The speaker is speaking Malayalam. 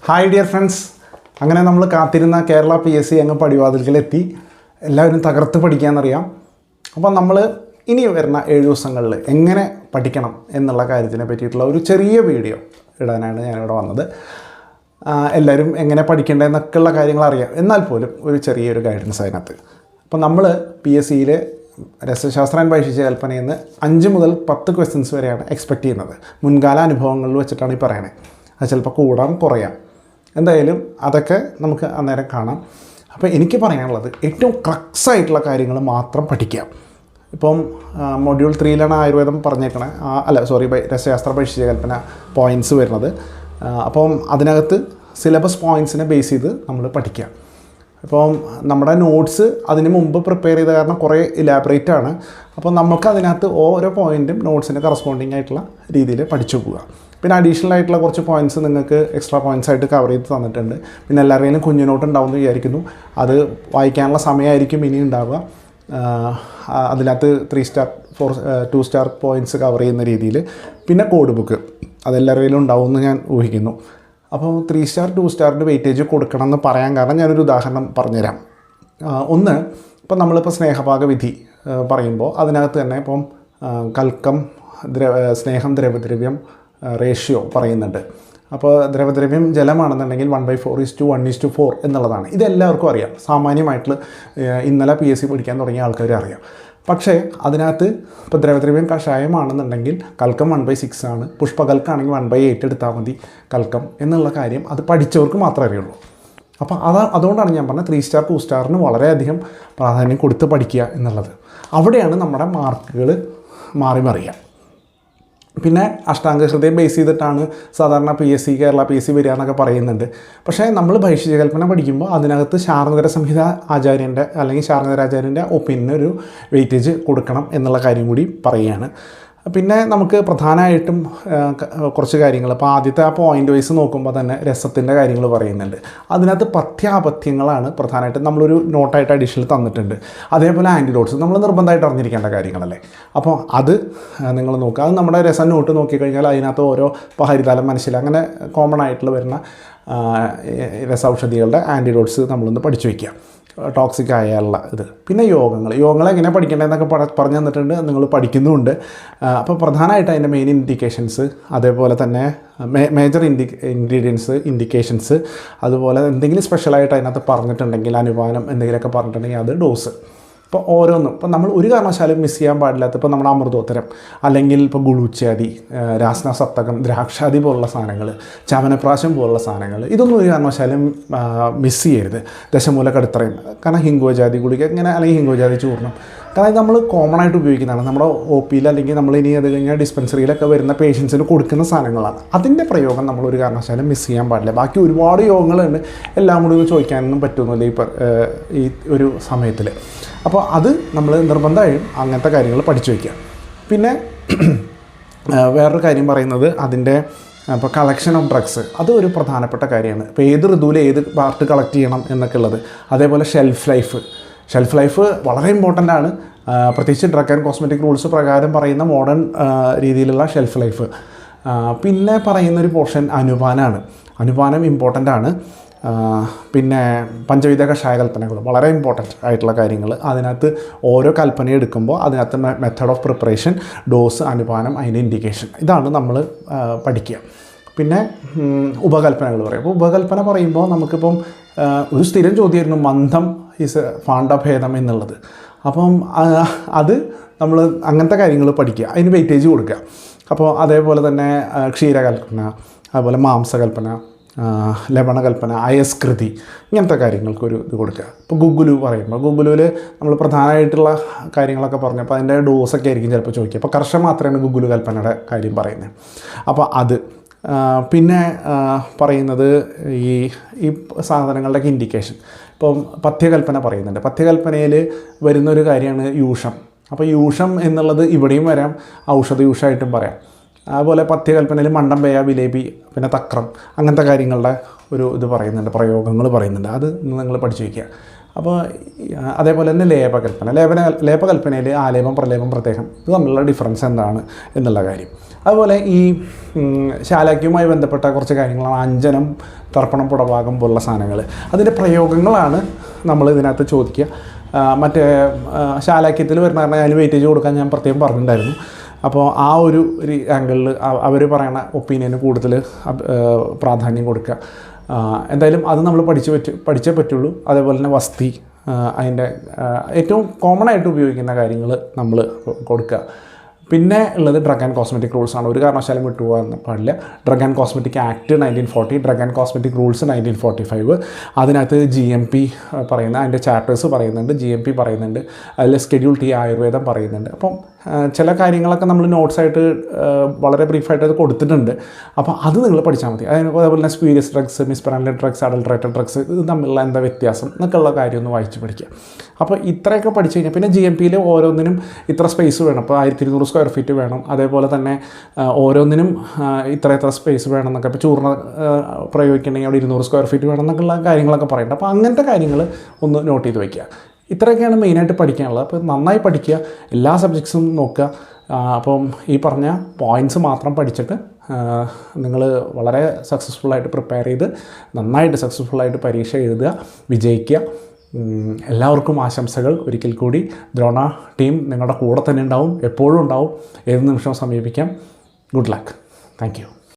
ഹായ് ഡിയർ ഫ്രണ്ട്സ്, അങ്ങനെ നമ്മൾ കാത്തിരുന്ന കേരള PSC അങ്ങ് പടിവാതിൽക്കലെത്തി. എല്ലാവരും തകർത്ത് പഠിക്കാമെന്നറിയാം. അപ്പം നമ്മൾ ഇനി വരുന്ന 7 ദിവസങ്ങളിൽ എങ്ങനെ പഠിക്കണം എന്നുള്ള കാര്യത്തിനെ പറ്റിയിട്ടുള്ള ഒരു ചെറിയ വീഡിയോ ഇടാനാണ് ഞാനിവിടെ വന്നത്. എല്ലാവരും എങ്ങനെ പഠിക്കേണ്ടതെന്നൊക്കെയുള്ള കാര്യങ്ങൾ അറിയാം, എന്നാൽ പോലും ഒരു ചെറിയൊരു ഗൈഡൻസ് അതിനകത്ത്. അപ്പം നമ്മൾ PSCയിൽ രസശാസ്ത്ര ആൻഡ് ഭൈഷിക കൽപ്പനയിൽ നിന്ന് 5 മുതൽ 10 ക്വസ്റ്റ്യൻസ് വരെയാണ് എക്സ്പെക്റ്റ് ചെയ്യുന്നത്. മുൻകാല അനുഭവങ്ങളിൽ വെച്ചിട്ടാണ് ഈ പറയുന്നത്. അത് ചിലപ്പോൾ കൂടാം കുറയാം, എന്തായാലും അതൊക്കെ നമുക്ക് അന്നേരം കാണാം. അപ്പോൾ എനിക്ക് പറയാനുള്ളത് ഏറ്റവും ക്രക്സായിട്ടുള്ള കാര്യങ്ങൾ മാത്രം പഠിക്കാം. ഇപ്പം മൊഡ്യൂൾ 3ലാണ് ആയുർവേദം പറഞ്ഞേക്കണേ, രസശാസ്ത്ര ഭൈഷിക കൽപ്പന പോയിൻറ്റ്സ് വരുന്നത്. അപ്പം അതിനകത്ത് സിലബസ് പോയിൻറ്റ്സിനെ ബേസ് ചെയ്ത് നമ്മൾ പഠിക്കാം. ഇപ്പം നമ്മുടെ നോട്ട്സ് അതിന് മുമ്പ് പ്രിപ്പയർ ചെയ്ത കാരണം കുറേ ഇലാബറേറ്റ് ആണ്. അപ്പോൾ നമുക്ക് അതിനകത്ത് ഓരോ പോയിൻറ്റും നോട്ട്സിന് കറസ്പോണ്ടിങ് ആയിട്ടുള്ള രീതിയിൽ പഠിച്ചു പോവുക. പിന്നെ അഡീഷണൽ ആയിട്ടുള്ള കുറച്ച് പോയിൻറ്റ്സ് നിങ്ങൾക്ക് എക്സ്ട്രാ പോയിൻറ്റ്സ് ആയിട്ട് കവർ ചെയ്ത് തന്നിട്ടുണ്ട്. പിന്നെ എല്ലാവരുടെയും കുഞ്ഞു നോട്ട് ഉണ്ടാവും എന്ന് വിചാരിക്കുന്നു. അത് വായിക്കാനുള്ള സമയമായിരിക്കും ഇനി ഉണ്ടാവുക. അതിനകത്ത് 3 സ്റ്റാർ 2 സ്റ്റാർ പോയിൻറ്റ്സ് കവർ ചെയ്യുന്ന രീതിയിൽ. പിന്നെ കോഡ് ബുക്ക് അതെല്ലാവരുടെയും ഉണ്ടാവുമെന്ന് ഞാൻ ഊഹിക്കുന്നു. അപ്പോൾ 3 സ്റ്റാർ 2 സ്റ്റാറിൻ്റെ വെയിറ്റേജ് കൊടുക്കണം എന്ന് പറയാൻ കാരണം ഞാനൊരു ഉദാഹരണം പറഞ്ഞുതരാം. ഒന്ന്, ഇപ്പം നമ്മളിപ്പോൾ സ്നേഹപാകവിധി പറയുമ്പോൾ അതിനകത്ത് തന്നെ ഇപ്പം കൽക്കം സ്നേഹം ദ്രവദ്രവ്യം റേഷ്യോ പറയുന്നുണ്ട്. അപ്പോൾ ദ്രവദ്രവ്യം ജലമാണെന്നുണ്ടെങ്കിൽ 1/4:1:4 എന്നുള്ളതാണ്. ഇതെല്ലാവർക്കും അറിയാം, സാമാന്യമായിട്ടുള്ള ഇന്നലെ PSC പഠിക്കാൻ തുടങ്ങിയ ആൾക്കാർ അറിയാം. പക്ഷേ അതിനകത്ത് ഇപ്പോൾ ദ്രവദ്രവ്യം കഷായമാണെന്നുണ്ടെങ്കിൽ കൽക്കം 1/6 ആണ്, പുഷ്പകൽക്കാണെങ്കിൽ 1/8 എടുത്താൽ മതി കൽക്കം എന്നുള്ള കാര്യം അത് പഠിച്ചവർക്ക് മാത്രമേ അറിയുള്ളൂ. അപ്പോൾ അതുകൊണ്ടാണ് ഞാൻ പറഞ്ഞത് 3 സ്റ്റാർ 2 സ്റ്റാറിന് വളരെയധികം പ്രാധാന്യം കൊടുത്ത് പഠിക്കുക എന്നുള്ളത്. അവിടെയാണ് നമ്മുടെ മാർക്കുകൾ മാറി മറിയുക. പിന്നെ അഷ്ടാംഗ ഹൃദയം ബേസ് ചെയ്തിട്ടാണ് സാധാരണ കേരള PSC വരിക എന്നൊക്കെ പറയുന്നുണ്ട്. പക്ഷേ നമ്മൾ ഭൈഷിക കൽപ്പന പഠിക്കുമ്പോൾ അതിനകത്ത് ശാർങ്ങധര സംഹിത ആചാര്യൻ്റെ അല്ലെങ്കിൽ ശാർങ്ങധരാചാര്യൻ്റെ ഒപ്പീനിയന് ഒരു വെയിറ്റേജ് കൊടുക്കണം എന്നുള്ള കാര്യം കൂടി പറയുകയാണ്. പിന്നെ നമുക്ക് പ്രധാനമായിട്ടും കുറച്ച് കാര്യങ്ങൾ, അപ്പോൾ ആദ്യത്തെ ആ പോയിൻ്റ് വൈസ് നോക്കുമ്പോൾ തന്നെ രസത്തിൻ്റെ കാര്യങ്ങൾ പറയുന്നുണ്ട്. അതിനകത്ത് പഥ്യാപഥ്യങ്ങളാണ് പ്രധാനമായിട്ടും നമ്മളൊരു നോട്ടായിട്ട് അഡീഷണൽ തന്നിട്ടുണ്ട്. അതേപോലെ ആൻറ്റിഡോട്ട്സ് നമ്മൾ നിർബന്ധമായിട്ട് അറിഞ്ഞിരിക്കേണ്ട കാര്യങ്ങളല്ലേ. അപ്പോൾ അത് നിങ്ങൾ നോക്കുക. അത് നമ്മുടെ രസം നോട്ട് നോക്കിക്കഴിഞ്ഞാൽ അതിനകത്ത് ഓരോ ഹരിതാലം മനസ്സിൽ അങ്ങനെ കോമൺ ആയിട്ടുള്ള വരുന്ന രസൌഷധികളുടെ ആൻറ്റിഡോട്ട്സ് നമ്മളൊന്ന് പഠിച്ചു വയ്ക്കുക, ടോക്സിക് ആയുള്ള ഇത്. പിന്നെ യോഗങ്ങൾ എങ്ങനെ പഠിക്കേണ്ടതെന്നൊക്കെ പറഞ്ഞു തന്നിട്ടുണ്ട്, നിങ്ങൾ പഠിക്കുന്നുമുണ്ട്. അപ്പോൾ പ്രധാനമായിട്ട് അതിൻ്റെ മെയിൻ ഇൻഡിക്കേഷൻസ്, അതേപോലെ തന്നെ മേജർ ഇൻഡിക്കേഷൻസ്, അതുപോലെ എന്തെങ്കിലും സ്പെഷ്യലായിട്ട് അതിനകത്ത് പറഞ്ഞിട്ടുണ്ടെങ്കിൽ അനുപാനം എന്തെങ്കിലുമൊക്കെ പറഞ്ഞിട്ടുണ്ടെങ്കിൽ അത് ഡോസ്. ഇപ്പോൾ ഓരോന്നും ഇപ്പോൾ നമ്മൾ ഒരു കാരണവശാലും മിസ് ചെയ്യാൻ പാടില്ലാത്ത, ഇപ്പോൾ നമ്മുടെ അമൃതോത്തരം അല്ലെങ്കിൽ ഇപ്പോൾ ഗുളൂച്ചാതി, രാസ്ന സപ്തകം, ദ്രാക്ഷാദി പോലുള്ള സാധനങ്ങൾ, ചവനപ്രാശം പോലുള്ള സാധനങ്ങൾ, ഇതൊന്നും ഒരു കാരണവശാലും മിസ് ചെയ്യരുത്. ദശമൂല കടുത്തറയും, കാരണം ഹിംഗോജാതി ഗുളിക ഇങ്ങനെ, അല്ലെങ്കിൽ ഹിംഗോജാതി ചൂർണം, കാരണം ഇത് നമ്മൾ കോമൺ ആയിട്ട് ഉപയോഗിക്കുന്നതാണ്. നമ്മുടെ OPയിൽ അല്ലെങ്കിൽ നമ്മൾ ഇനി അത് കഴിഞ്ഞാൽ ഡിസ്പെൻസറിയിലൊക്കെ വരുന്ന പേഷ്യൻസിന് കൊടുക്കുന്ന സാധനങ്ങളാണ്. അതിൻ്റെ പ്രയോഗം നമ്മൾ ഒരു കാരണവശാലും മിസ് ചെയ്യാൻ പാടില്ല. ബാക്കി ഒരുപാട് യോഗങ്ങളുണ്ട്, എല്ലാം കൂടി ചോദിക്കാനൊന്നും പറ്റുന്നില്ല ഈ ഒരു സമയത്തിൽ. അപ്പോൾ അത് നമ്മൾ നിർബന്ധമായും അങ്ങനത്തെ കാര്യങ്ങൾ പഠിച്ചു വയ്ക്കുക. പിന്നെ വേറൊരു കാര്യം പറയുന്നത് അതിൻ്റെ ഇപ്പോൾ കളക്ഷൻ ഓഫ് ഡ്രഗ്സ്, അത് ഒരു പ്രധാനപ്പെട്ട കാര്യമാണ്. ഇപ്പോൾ ഏത് ഋതുവിൽ ഏത് പാർട്ട് കളക്ട് ചെയ്യണം എന്നൊക്കെ ഉള്ളത്. അതേപോലെ ഷെൽഫ് ലൈഫ് വളരെ ഇമ്പോർട്ടൻ്റ് ആണ്, പ്രത്യേകിച്ച് ഡ്രഗ് ആൻഡ് കോസ്മെറ്റിക് റൂൾസ് പ്രകാരം പറയുന്ന മോഡേൺ രീതിയിലുള്ള ഷെൽഫ് ലൈഫ്. പിന്നെ പറയുന്നൊരു പോർഷൻ അനുപാനം ഇമ്പോർട്ടൻ്റ് ആണ്. പിന്നെ പഞ്ചവിധ കഷായ കൽപ്പനകൾ വളരെ ഇമ്പോർട്ടൻ്റ് ആയിട്ടുള്ള കാര്യങ്ങൾ. അതിനകത്ത് ഓരോ കൽപ്പന എടുക്കുമ്പോൾ അതിനകത്ത് മെത്തേഡ് ഓഫ് പ്രിപ്പറേഷൻ, ഡോസ്, അനുപാനം, അതിൻ്റെ ഇൻഡിക്കേഷൻ, ഇതാണ് നമ്മൾ പഠിക്കുക. പിന്നെ ഉപകൽപ്പനകൾ പറയും. അപ്പോൾ ഉപകൽപ്പന പറയുമ്പോൾ നമുക്കിപ്പം ഒരു സ്ഥിരം ചോദ്യമായിരുന്നു മന്ദം ഈസ് ഫാണ്ഡഭേദം എന്നുള്ളത്. അപ്പം അത് നമ്മൾ അങ്ങനത്തെ കാര്യങ്ങൾ പഠിക്കുക, അതിന് വെയിറ്റേജ് കൊടുക്കുക. അപ്പോൾ അതേപോലെ തന്നെ ക്ഷീരകൽപ്പന, അതുപോലെ മാംസകൽപ്പന, ലവണകൽപ്പന, അയസ്കൃതി, ഇങ്ങനത്തെ കാര്യങ്ങൾക്കൊരു ഇത് കൊടുക്കുക. ഇപ്പോൾ ഗുഗുലു പറയുമ്പോൾ ഗുഗുലുവിൽ നമ്മൾ പ്രധാനമായിട്ടുള്ള കാര്യങ്ങളൊക്കെ പറഞ്ഞു. അപ്പോൾ അതിൻ്റെ ഡോസൊക്കെ ആയിരിക്കും ചിലപ്പോൾ ചോദിക്കുക. അപ്പോൾ കർഷക മാത്രമാണ് ഗുഗുലു കൽപ്പനയുടെ കാര്യം പറയുന്നത്. അപ്പോൾ അത് പിന്നെ പറയുന്നത് ഈ സാധനങ്ങളുടെയൊക്കെ ഇൻഡിക്കേഷൻ. ഇപ്പം പഥ്യകൽപ്പന പറയുന്നുണ്ട്. പഥ്യകൽപ്പനയിൽ വരുന്നൊരു കാര്യമാണ് യൂഷം. അപ്പോൾ യൂഷം എന്നുള്ളത് ഇവിടെയും വരാം, ഔഷധയൂഷമായിട്ടും പറയാം. അതുപോലെ പഥ്യകൽപ്പനയിൽ മണ്ടം, പേയ, വിലേപി, പിന്നെ തക്രം, അങ്ങനത്തെ കാര്യങ്ങളുടെ ഒരു ഇത് പറയുന്നുണ്ട്, പ്രയോഗങ്ങൾ പറയുന്നുണ്ട്. അത് നിങ്ങൾ പഠിച്ചു വയ്ക്കുക. അപ്പോൾ അതേപോലെ തന്നെ ലേപകൽപ്പനയിൽ ആലേപം, പ്രലേപം, പ്രത്യേകം ഇത് തമ്മിലുള്ള ഡിഫറൻസ് എന്താണ് എന്നുള്ള കാര്യം. അതുപോലെ ഈ ശാലാക്യവുമായി ബന്ധപ്പെട്ട കുറച്ച് കാര്യങ്ങളാണ് അഞ്ജനം, തർപ്പണം, പുടഭാഗം പോലുള്ള സാധനങ്ങൾ. അതിൻ്റെ പ്രയോഗങ്ങളാണ് നമ്മൾ ഇതിനകത്ത് ചോദിക്കുക. മറ്റേ ശാലാക്യത്തിൽ വരുന്ന കാരണം അതിന് വെയിറ്റേജ് കൊടുക്കാൻ ഞാൻ പ്രത്യേകം പറഞ്ഞിട്ടുണ്ടായിരുന്നു. അപ്പോൾ ആ ഒരു ആംഗിളിൽ അവർ പറയുന്ന ഒപ്പീനിയന് കൂടുതൽ പ്രാധാന്യം കൊടുക്കുക. എന്തായാലും അത് നമ്മൾ പഠിച്ചേ പറ്റുള്ളൂ. അതേപോലെ തന്നെ വസ്തി, അതിൻ്റെ ഏറ്റവും കോമൺ ആയിട്ട് ഉപയോഗിക്കുന്ന കാര്യങ്ങൾ നമ്മൾ കൊടുക്കുക. പിന്നെ ഉള്ളത് ഡ്രഗ് ആൻഡ് കോസ്മെറ്റിക് റൂൾസാണ്. ഒരു കാരണവശാലും വിട്ടുപോകാൻ പാടില്ല. Drug and cosmetic act 1940, drug and cosmetic rules 1945. അതിനകത്ത് GMP പറയുന്ന അതിൻ്റെ ചാപ്റ്റേഴ്സ് പറയുന്നുണ്ട്, GMP പറയുന്നുണ്ട്, അതിൽ സ്കെഡ്യൂൾ T ആയുർവേദം പറയുന്നുണ്ട്. അപ്പം ചില കാര്യങ്ങളൊക്കെ നമ്മൾ നോട്ട്സായിട്ട് വളരെ ബ്രീഫായിട്ട് അത് കൊടുത്തിട്ടുണ്ട്. അപ്പോൾ അത് നിങ്ങൾ പഠിച്ചാൽ മതി. അതേപോലെ തന്നെ സ്പീരിയസ് ഡ്രഗ്സ്, മിസ്പെറാൻഡൽ ഡ്രഗ്സ്, അഡൾട്രേറ്റഡ് ഡ്രഗ്സ്, ഇത് തമ്മിലുള്ള എന്താ വ്യത്യാസം എന്നൊക്കെയുള്ള കാര്യം ഒന്ന് വായിച്ച് പഠിക്കുക. അപ്പോൾ ഇത്രയൊക്കെ പഠിച്ചു കഴിഞ്ഞാൽ പിന്നെ GMPയിൽ ഓരോന്നിനും ഇത്ര സ്പേസ് വേണം. അപ്പോൾ 1200 സ്ക്വയർ ഫീറ്റ് വേണം. അതേപോലെ തന്നെ ഓരോന്നിനും ഇത്ര സ്പേസ് വേണം എന്നൊക്കെ. ഇപ്പോൾ ചൂർണ്ണ പ്രയോഗിക്കണമെങ്കിൽ അവിടെ 200 സ്ക്വയർ ഫീറ്റ് വേണം എന്നൊക്കെയുള്ള കാര്യങ്ങളൊക്കെ പറയുന്നുണ്ട്. അപ്പോൾ അങ്ങനത്തെ കാര്യങ്ങൾ ഒന്ന് നോട്ട് ചെയ്ത് വയ്ക്കുക. ഇത്രയൊക്കെയാണ് മെയിനായിട്ട് പഠിക്കാനുള്ളത്. അപ്പോൾ നന്നായി പഠിക്കുക, എല്ലാ സബ്ജക്ട്സും നോക്കുക. അപ്പം ഈ പറഞ്ഞ പോയിൻറ്റ്സ് മാത്രം പഠിച്ചിട്ട് നിങ്ങൾ വളരെ സക്സസ്ഫുള്ളായിട്ട് പ്രിപ്പയർ ചെയ്ത് നന്നായിട്ട് സക്സസ്ഫുള്ളായിട്ട് പരീക്ഷ എഴുതുക, വിജയിക്കുക. എല്ലാവർക്കും ആശംസകൾ. ഒരിക്കൽ കൂടി ദ്രോണ ടീം നിങ്ങളുടെ കൂടെ തന്നെ ഉണ്ടാവും, എപ്പോഴും ഉണ്ടാവും, ഏത് നിമിഷവും സമീപിക്കാം. Good luck. Thank you.